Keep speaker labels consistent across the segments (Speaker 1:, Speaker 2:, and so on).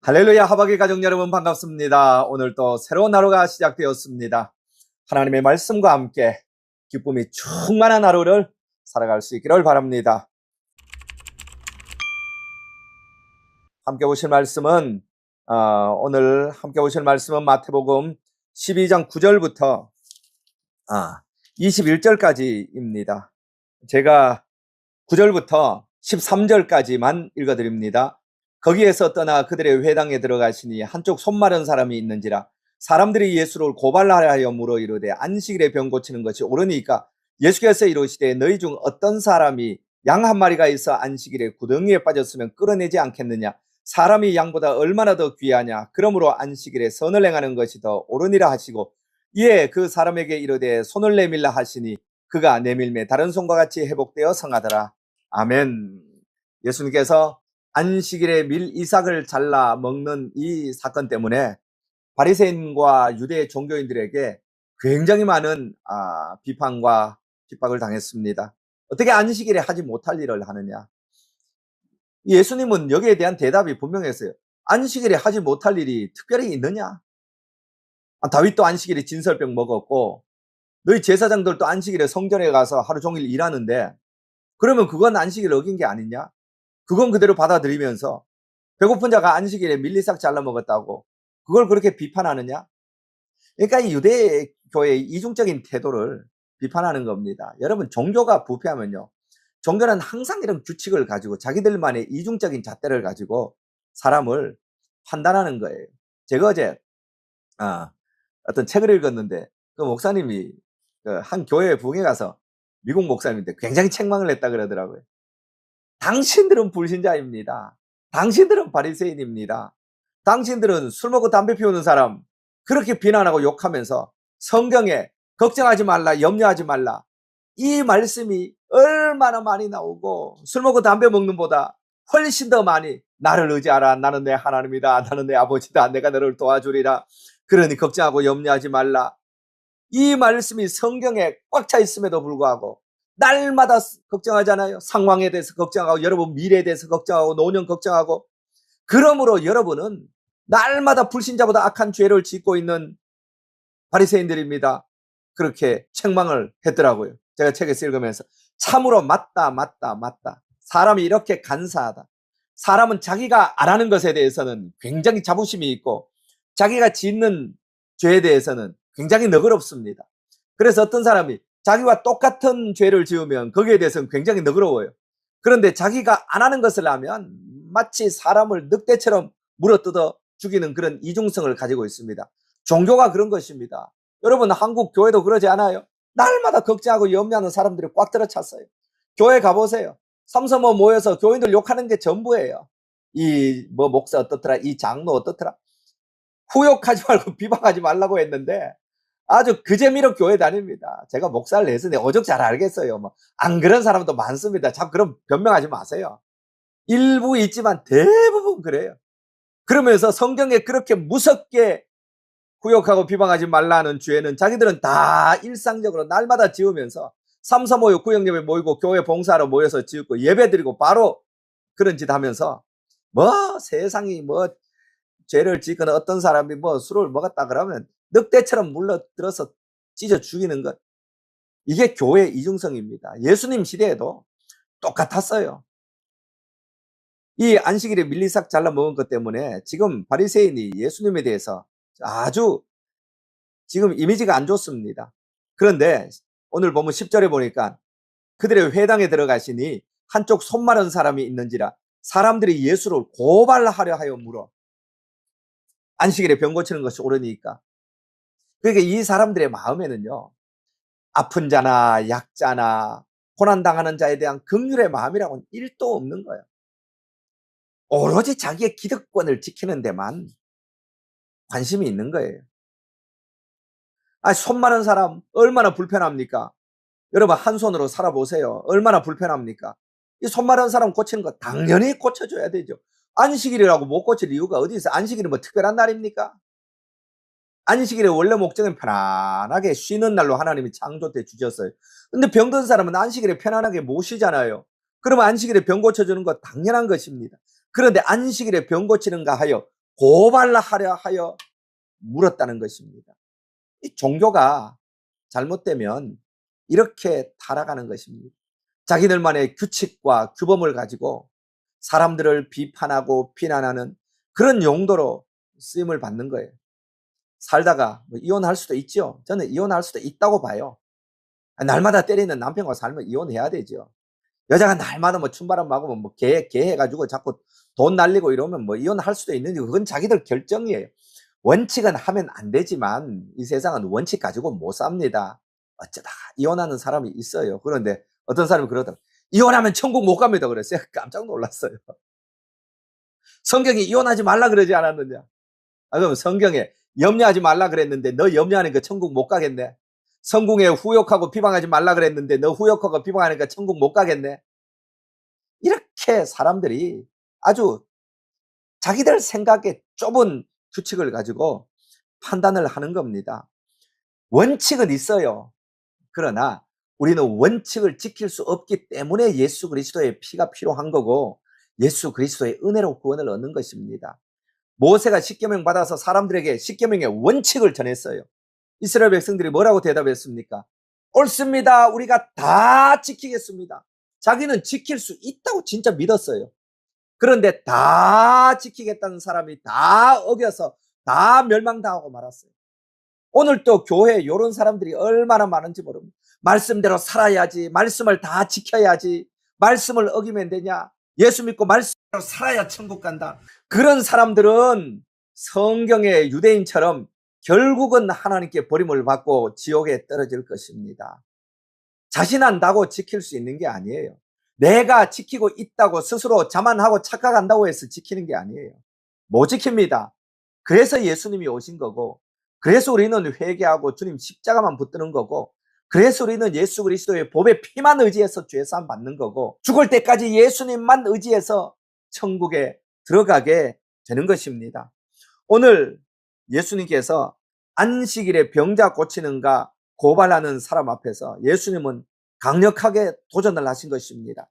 Speaker 1: 할렐루야. 하박의 가족 여러분 반갑습니다. 오늘 또 새로운 하루가 시작되었습니다. 하나님의 말씀과 함께 기쁨이 충만한 하루를 살아갈 수 있기를 바랍니다. 함께 보실 말씀은 오늘 함께 보실 말씀은 마태복음 12장 9절부터 21절까지입니다. 제가 9절부터 13절까지만 읽어드립니다. 거기에서 떠나 그들의 회당에 들어가시니 한쪽 손 마른 사람이 있는지라 사람들이 예수를 고발하려 하여 물어 이르되 안식일에 병 고치는 것이 옳으니까 예수께서 이르시되 너희 중 어떤 사람이 양 한 마리가 있어 안식일에 구덩이에 빠졌으면 끌어내지 않겠느냐. 사람이 양보다 얼마나 더 귀하냐. 그러므로 안식일에 선을 행하는 것이 더 옳으니라 하시고 이에 그 사람에게 이르되 손을 내밀라 하시니 그가 내밀매 다른 손과 같이 회복되어 성하더라. 아멘. 예수님께서 안식일에 밀 이삭을 잘라 먹는 이 사건 때문에 바리새인과 유대 종교인들에게 굉장히 많은 비판과 핍박을 당했습니다. 어떻게 안식일에 하지 못할 일을 하느냐. 예수님은 여기에 대한 대답이 분명했어요. 안식일에 하지 못할 일이 특별히 있느냐. 다윗도 안식일에 진설병 먹었고 너희 제사장들도 안식일에 성전에 가서 하루 종일 일하는데 그러면 그건 안식일 어긴 게 아니냐. 그건 그대로 받아들이면서 배고픈 자가 안식일에 밀리삭 잘라 먹었다고 그걸 그렇게 비판하느냐. 그러니까 이 유대교회의 이중적인 태도를 비판하는 겁니다. 여러분, 종교가 부패하면요, 종교는 항상 이런 규칙을 가지고 자기들만의 이중적인 잣대를 가지고 사람을 판단하는 거예요. 제가 어제 어떤 책을 읽었는데 그 목사님이 한 교회 부흥회 가서 미국 목사님인데 굉장히 책망을 했다 그러더라고요. 당신들은 불신자입니다. 당신들은 바리새인입니다. 당신들은 술 먹고 담배 피우는 사람 그렇게 비난하고 욕하면서 성경에 걱정하지 말라, 염려하지 말라, 이 말씀이 얼마나 많이 나오고 술 먹고 담배 먹는 보다 훨씬 더 많이 나를 의지하라. 나는 내 하나님이다. 나는 내 아버지다. 내가 너를 도와주리라. 그러니 걱정하고 염려하지 말라. 이 말씀이 성경에 꽉 차 있음에도 불구하고 날마다 걱정하잖아요. 상황에 대해서 걱정하고 여러분 미래에 대해서 걱정하고 노년 걱정하고. 그러므로 여러분은 날마다 불신자보다 악한 죄를 짓고 있는 바리새인들입니다. 그렇게 책망을 했더라고요. 제가 책에서 읽으면서 참으로 맞다. 사람이 이렇게 간사하다. 사람은 자기가 안 하는 것에 대해서는 굉장히 자부심이 있고 자기가 짓는 죄에 대해서는 굉장히 너그럽습니다. 그래서 어떤 사람이 자기와 똑같은 죄를 지으면 거기에 대해서는 굉장히 너그러워요. 그런데 자기가 안 하는 것을 하면 마치 사람을 늑대처럼 물어뜯어 죽이는 그런 이중성을 가지고 있습니다. 종교가 그런 것입니다. 여러분, 한국 교회도 그러지 않아요? 날마다 걱정하고 염려하는 사람들이 꽉 들어찼어요. 교회 가보세요. 삼삼오 모여서 교인들 욕하는 게 전부예요. 이 목사 어떻더라, 이 장로 어떻더라. 후욕하지 말고 비방하지 말라고 했는데 아주 그 재미로 교회 다닙니다. 제가 목사를 해서 내 오죽 잘 알겠어요. 안 그런 사람도 많습니다. 자꾸 그런 변명하지 마세요. 일부 있지만 대부분 그래요. 그러면서 성경에 그렇게 무섭게 후욕하고 비방하지 말라는 죄는 자기들은 다 일상적으로 날마다 지으면서 삼삼오육 구역예배 모이고 교회 봉사하러 모여서 지었고 예배드리고 바로 그런 짓 하면서 세상이 죄를 짓거나 어떤 사람이 술을 먹었다 그러면 늑대처럼 물러들어서 찢어 죽이는 것. 이게 교회 이중성입니다. 예수님 시대에도 똑같았어요. 이 안식일에 밀리삭 잘라 먹은 것 때문에 지금 바리새인이 예수님에 대해서 아주 지금 이미지가 안 좋습니다. 그런데 오늘 보면 10절에 보니까 그들의 회당에 들어가시니 한쪽 손 마른 사람이 있는지라 사람들이 예수를 고발하려 하여 물어. 안식일에 병 고치는 것이 옳으니까. 그러니까 이 사람들의 마음에는요, 아픈 자나 약자나 고난당하는 자에 대한 긍휼의 마음이라고는 1도 없는 거예요. 오로지 자기의 기득권을 지키는 데만 관심이 있는 거예요. 손 마른 사람 얼마나 불편합니까? 여러분, 한 손으로 살아보세요. 얼마나 불편합니까? 이 손 마른 사람 고치는 거 당연히 고쳐줘야 되죠. 안식일이라고 못 고칠 이유가 어디 있어요? 안식일이 특별한 날입니까? 안식일의 원래 목적은 편안하게 쉬는 날로 하나님이 창조 때 주셨어요. 근데 병든 사람은 안식일에 편안하게 못 쉬잖아요. 그러면 안식일에 병 고쳐주는 거 당연한 것입니다. 그런데 안식일에 병 고치는가 하여 고발하려 하여 물었다는 것입니다. 이 종교가 잘못되면 이렇게 타락하는 것입니다. 자기들만의 규칙과 규범을 가지고 사람들을 비판하고 비난하는 그런 용도로 쓰임을 받는 거예요. 살다가 뭐 이혼할 수도 있죠. 저는 이혼할 수도 있다고 봐요. 날마다 때리는 남편과 살면 이혼해야 되죠. 여자가 날마다 뭐 춤바람 막으면 뭐 개 해가지고 자꾸 돈 날리고 이러면 뭐 이혼할 수도 있는지 그건 자기들 결정이에요. 원칙은 하면 안 되지만 이 세상은 원칙 가지고 못 삽니다. 어쩌다가 이혼하는 사람이 있어요. 그런데 어떤 사람이 그러더라고요. 이혼하면 천국 못 갑니다. 그랬어요. 깜짝 놀랐어요. 성경이 이혼하지 말라 그러지 않았느냐? 그럼 성경에 염려하지 말라 그랬는데 너 염려하니까 천국 못 가겠네. 성궁에 후욕하고 비방하지 말라 그랬는데 너 후욕하고 비방하니까 천국 못 가겠네. 이렇게 사람들이 아주 자기들 생각에 좁은 규칙을 가지고 판단을 하는 겁니다. 원칙은 있어요. 그러나 우리는 원칙을 지킬 수 없기 때문에 예수 그리스도의 피가 필요한 거고 예수 그리스도의 은혜로 구원을 얻는 것입니다. 모세가 십계명 받아서 사람들에게 십계명의 원칙을 전했어요. 이스라엘 백성들이 뭐라고 대답했습니까? 옳습니다. 우리가 다 지키겠습니다. 자기는 지킬 수 있다고 진짜 믿었어요. 그런데 다 지키겠다는 사람이 다 어겨서 다 멸망당하고 말았어요. 오늘 또 교회에 이런 사람들이 얼마나 많은지 모릅니다. 말씀대로 살아야지, 말씀을 다 지켜야지, 말씀을 어기면 되냐, 예수 믿고 말씀대로 살아야 천국 간다. 그런 사람들은 성경의 유대인처럼 결국은 하나님께 버림을 받고 지옥에 떨어질 것입니다. 자신한다고 지킬 수 있는 게 아니에요. 내가 지키고 있다고 스스로 자만하고 착각한다고 해서 지키는 게 아니에요. 못 지킵니다. 그래서 예수님이 오신 거고, 그래서 우리는 회개하고 주님 십자가만 붙드는 거고, 그래서 우리는 예수 그리스도의 보배 피만 의지해서 죄사함 받는 거고, 죽을 때까지 예수님만 의지해서 천국에 들어가게 되는 것입니다. 오늘 예수님께서 안식일에 병자 고치는가 고발하는 사람 앞에서 예수님은 강력하게 도전을 하신 것입니다.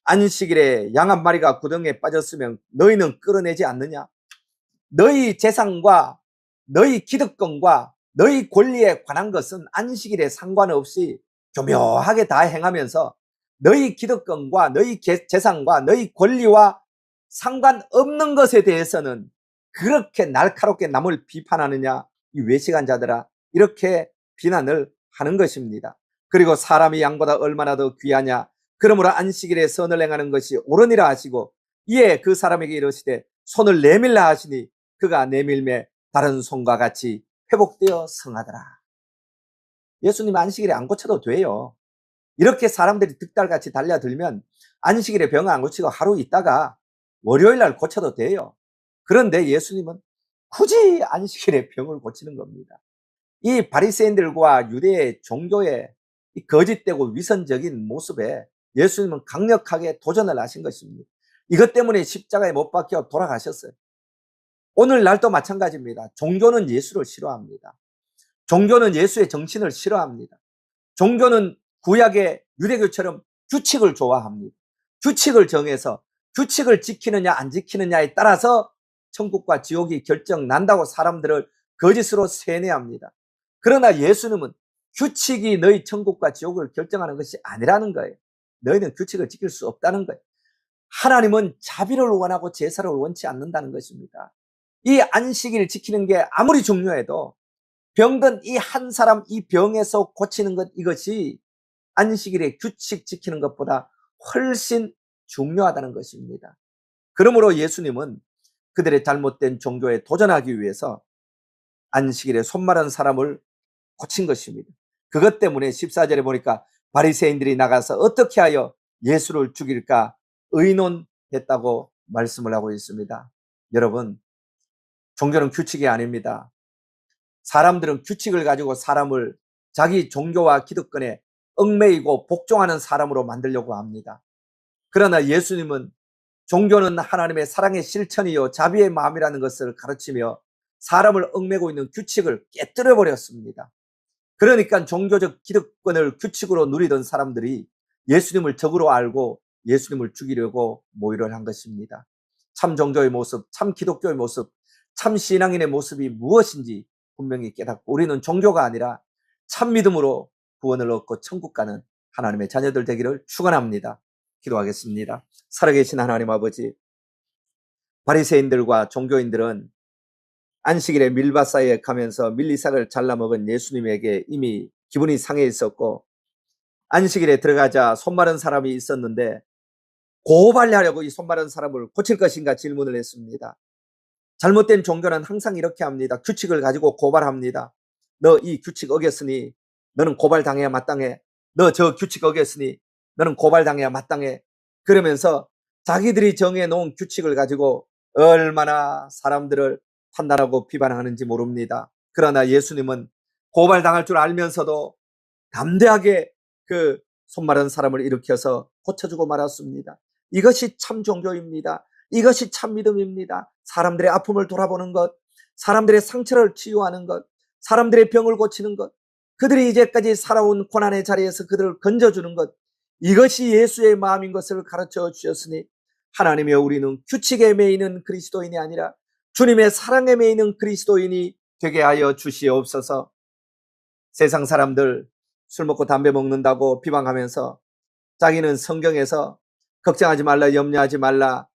Speaker 1: 안식일에 양 한 마리가 구덩이에 빠졌으면 너희는 끌어내지 않느냐? 너희 재산과 너희 기득권과 너희 권리에 관한 것은 안식일에 상관없이 교묘하게 다 행하면서 너희 기득권과 너희 재산과 너희 권리와 상관없는 것에 대해서는 그렇게 날카롭게 남을 비판하느냐? 이 외식한 자들아, 이렇게 비난을 하는 것입니다. 그리고 사람이 양보다 얼마나 더 귀하냐? 그러므로 안식일에 선을 행하는 것이 옳으니라 하시고, 이에 그 사람에게 이르시되 손을 내밀라 하시니 그가 내밀매 다른 손과 같이 회복되어 성하더라. 예수님 안식일에 안 고쳐도 돼요. 이렇게 사람들이 득달같이 달려들면 안식일에 병을 안 고치고 하루 있다가 월요일 날 고쳐도 돼요. 그런데 예수님은 굳이 안식일에 병을 고치는 겁니다. 이 바리새인들과 유대의 종교의 이 거짓되고 위선적인 모습에 예수님은 강력하게 도전을 하신 것입니다. 이것 때문에 십자가에 못 박혀 돌아가셨어요. 오늘날도 마찬가지입니다. 종교는 예수를 싫어합니다. 종교는 예수의 정신을 싫어합니다. 종교는 구약의 유대교처럼 규칙을 좋아합니다. 규칙을 정해서 규칙을 지키느냐 안 지키느냐에 따라서 천국과 지옥이 결정난다고 사람들을 거짓으로 세뇌합니다. 그러나 예수님은 규칙이 너희 천국과 지옥을 결정하는 것이 아니라는 거예요. 너희는 규칙을 지킬 수 없다는 거예요. 하나님은 자비를 원하고 제사를 원치 않는다는 것입니다. 이 안식일 지키는 게 아무리 중요해도 병든 이 한 사람 이 병에서 고치는 것, 이것이 안식일의 규칙 지키는 것보다 훨씬 중요하다는 것입니다. 그러므로 예수님은 그들의 잘못된 종교에 도전하기 위해서 안식일에 손 마른 사람을 고친 것입니다. 그것 때문에 14절에 보니까 바리새인들이 나가서 어떻게 하여 예수를 죽일까 의논했다고 말씀을 하고 있습니다. 여러분, 종교는 규칙이 아닙니다. 사람들은 규칙을 가지고 사람을 자기 종교와 기득권에 얽매이고 복종하는 사람으로 만들려고 합니다. 그러나 예수님은 종교는 하나님의 사랑의 실천이요 자비의 마음이라는 것을 가르치며 사람을 얽매고 있는 규칙을 깨뜨려 버렸습니다. 그러니까 종교적 기득권을 규칙으로 누리던 사람들이 예수님을 적으로 알고 예수님을 죽이려고 모의를 한 것입니다. 참 종교의 모습, 참 기독교의 모습, 참 신앙인의 모습이 무엇인지 분명히 깨닫고 우리는 종교가 아니라 참 믿음으로 구원을 얻고 천국 가는 하나님의 자녀들 되기를 축원합니다. 기도하겠습니다. 살아계신 하나님 아버지, 바리새인들과 종교인들은 안식일에 밀밭 사이에 가면서 밀리삭을 잘라먹은 예수님에게 이미 기분이 상해 있었고, 안식일에 들어가자 손 마른 사람이 있었는데 고발하려고 이 손 마른 사람을 고칠 것인가 질문을 했습니다. 잘못된 종교는 항상 이렇게 합니다. 규칙을 가지고 고발합니다. 너 이 규칙 어겼으니 너는 고발당해야 마땅해. 너 저 규칙 어겼으니 너는 고발당해야 마땅해. 그러면서 자기들이 정해놓은 규칙을 가지고 얼마나 사람들을 판단하고 비판하는지 모릅니다. 그러나 예수님은 고발당할 줄 알면서도 담대하게 그 손 마른 사람을 일으켜서 고쳐주고 말았습니다. 이것이 참 종교입니다. 이것이 참 믿음입니다. 사람들의 아픔을 돌아보는 것, 사람들의 상처를 치유하는 것, 사람들의 병을 고치는 것, 그들이 이제까지 살아온 고난의 자리에서 그들을 건져주는 것, 이것이 예수의 마음인 것을 가르쳐 주셨으니 하나님이여, 우리는 규칙에 매이는 그리스도인이 아니라 주님의 사랑에 매이는 그리스도인이 되게 하여 주시옵소서. 세상 사람들 술 먹고 담배 먹는다고 비방하면서 자기는 성경에서 걱정하지 말라, 염려하지 말라,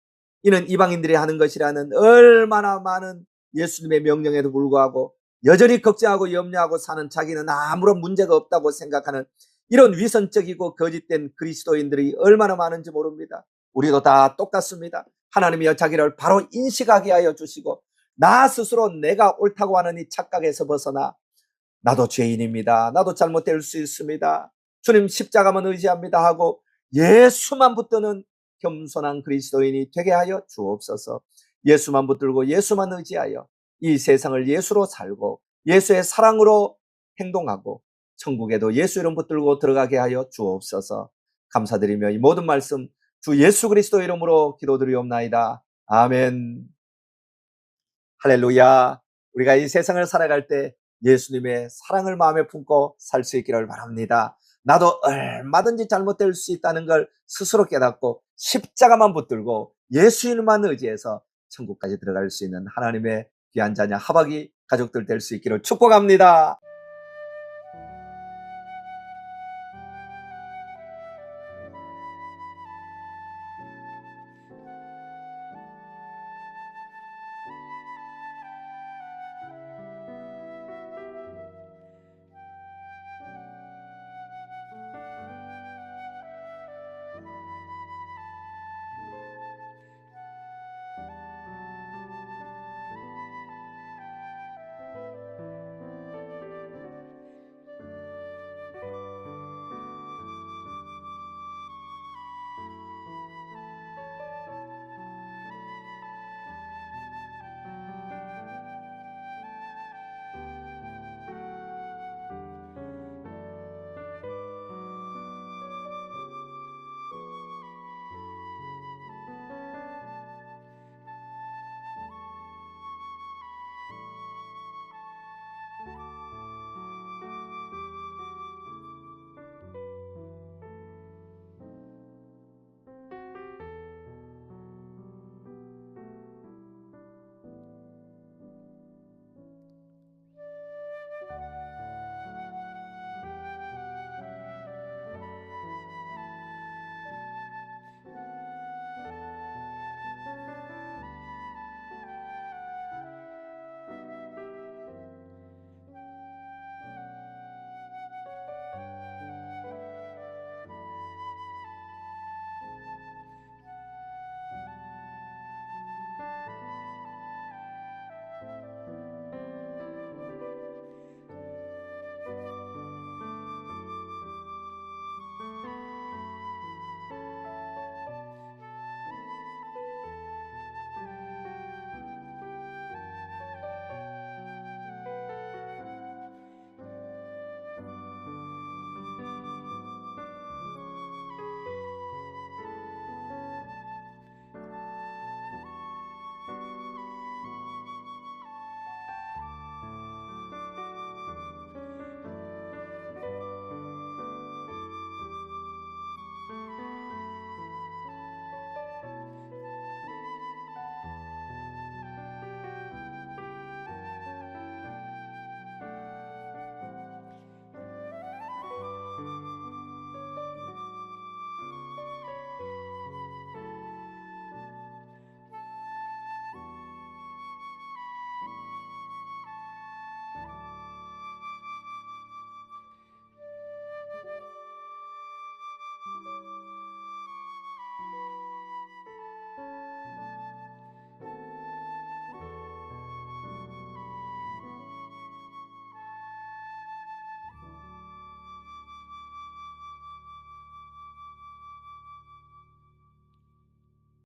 Speaker 1: 이는 이방인들이 하는 것이라는 얼마나 많은 예수님의 명령에도 불구하고 여전히 걱정하고 염려하고 사는 자기는 아무런 문제가 없다고 생각하는 이런 위선적이고 거짓된 그리스도인들이 얼마나 많은지 모릅니다. 우리도 다 똑같습니다. 하나님이여, 자기를 바로 인식하게 하여 주시고 나 스스로 내가 옳다고 하는 이 착각에서 벗어나 나도 죄인입니다, 나도 잘못될 수 있습니다, 주님 십자가만 의지합니다 하고 예수만 붙드는 겸손한 그리스도인이 되게 하여 주옵소서. 예수만 붙들고 예수만 의지하여 이 세상을 예수로 살고 예수의 사랑으로 행동하고 천국에도 예수 이름 붙들고 들어가게 하여 주옵소서. 감사드리며 이 모든 말씀 주 예수 그리스도 이름으로 기도드리옵나이다. 아멘. 할렐루야. 우리가 이 세상을 살아갈 때 예수님의 사랑을 마음에 품고 살 수 있기를 바랍니다. 나도 얼마든지 잘못될 수 있다는 걸 스스로 깨닫고 십자가만 붙들고 예수님만 의지해서 천국까지 들어갈 수 있는 하나님의 귀한 자녀 하박이 가족들 될 수 있기를 축복합니다.